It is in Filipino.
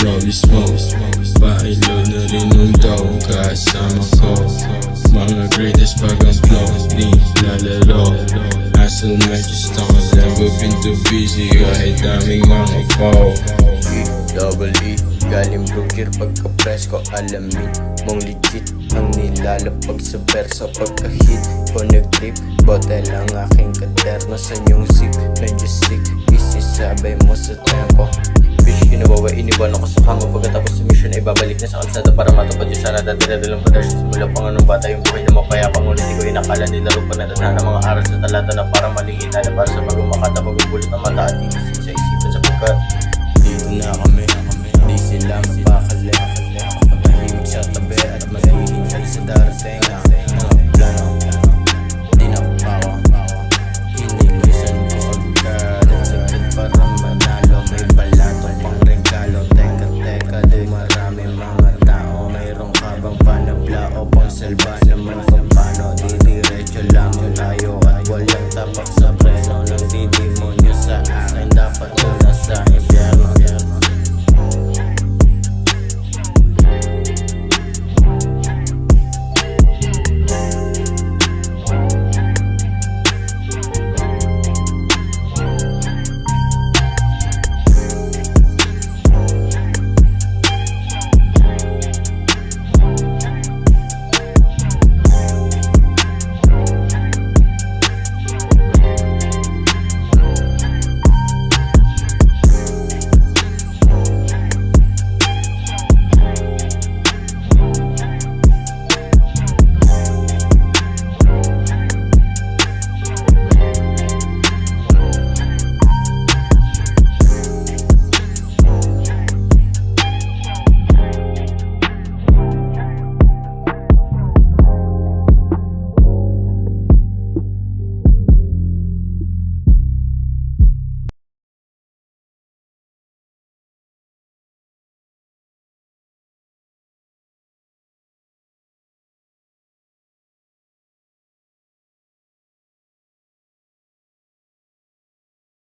Rolly smoke, pailo na rin ng daw kasama ko. Mga greatest pag ang flow, di lalaro. Hustle medyo stone, never been too busy kahit daming mga foul. E-double-E, galing blue-gear pagka-press ko alamin mong legit ang nilalapag sa verso pagka-hit ko nag-trip. Bote lang aking katerno sa inyong zip, medyo sick, isisabay mo sa tempo. Fish kinawawa, iniwan ako sa kama pagkatapos sa mission ay babalik na sa kalsada para matupad yung sana dadala-dalang patasyon. Simula pa nga nung bata yung buhay na mo kaya pangulit di ko inakala nilaro pa natatana mga aral sa talata na para maling inala para sa bagong makata magugulit ang mata at inisip sa isipan sa pagka